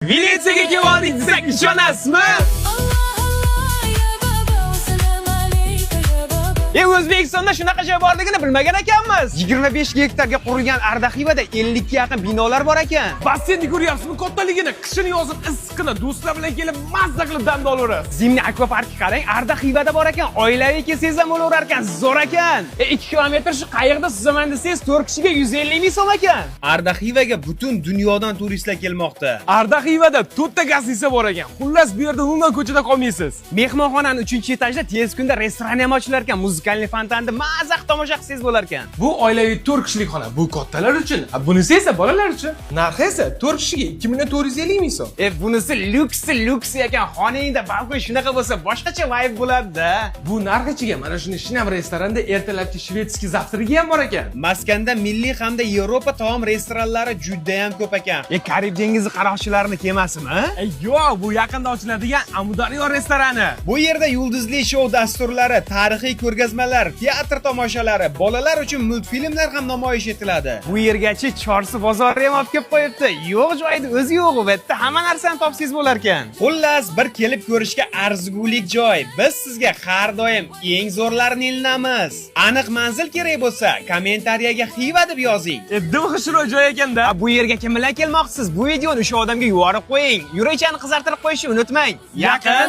Venetsiyaga keldik desak ishonasizmi? O'zbekistonda shunaqa joy borligini bilmagan ekanmiz. 25 gektarga qurilgan Ardaqivada 50 ga yaqin binolar bor ekan. Basseynni ko'ryapsizmi kattaligini? Qishini yozib issiqini do'stlar bilan kelib mazza qilib dam olamiz. Zimni akvaparkga qarang, Ardaqivada bor ekan. Oilaviy kelsangiz ham bo'laverar ekan, zo'r ekan. 2 kilometr shu qayiqda suzaman desangiz 4 kishiga 150 ming so'm ekan. Ardaxivaga butun dunyodan turistlar kelmoqda. Ardaqivada 4 ta gastnitsa bor ekan. Xullas bu yerda umuman ko'chada qolmaysiz. Mehmonxonaning 3-etajda tez kunda restoran ham ochilar ekan. Muzikali fontanni mazaq tomosha qilsangiz bo'lar ekan. Bu oilaviy 4 kishilik xona. Bu kattalar uchun, bunisi esa bolalar uchun. Narxi esa 4 kishiga 2450 ming so'm. Bunisi lyuks ekan. Xonangda balkon shunaqa bo'lsa, boshqacha vibe bo'ladi-da. Bu narx ichiga mana shuni shinam restoranda ertalabki shvedskiy zavtriga ham bor ekan. Maskanda milliy hamda Yevropa taom restoranlari juda ham ko'p ekan. Karib dengizi qaroqchilarining kemasimi? Yo'q, bu yaqinda ochiladigan Amudaryo restorani. Bu yerda yulduzli shou dasturlari, tarixiy ko'rgazmalar, teatr tomoshalari, bolalar uchun multfilmlar ham namoyish etiladi. Bu yergacha Chorsi bozori ham olib kelib qo'yibdi. Yo'q joyda o'zi yo'q, bu yerda hamma narsani topsangiz bo'lar ekan. Xullas, bir kelib ko'rishga arzigulik joy. Biz sizga har doim eng zo'rlarini ilinamiz. Aniq manzil kerak bo'lsa, kommentariyaga Xiva deb yozing. Dim xushro'y joy ekanda. Bu yerga kim bilan kelmoqchisiz? Bu videoni o'sha odamga yuborib qo'ying. Yurakchani qizartirib qo'yishni unutmang. Yaqin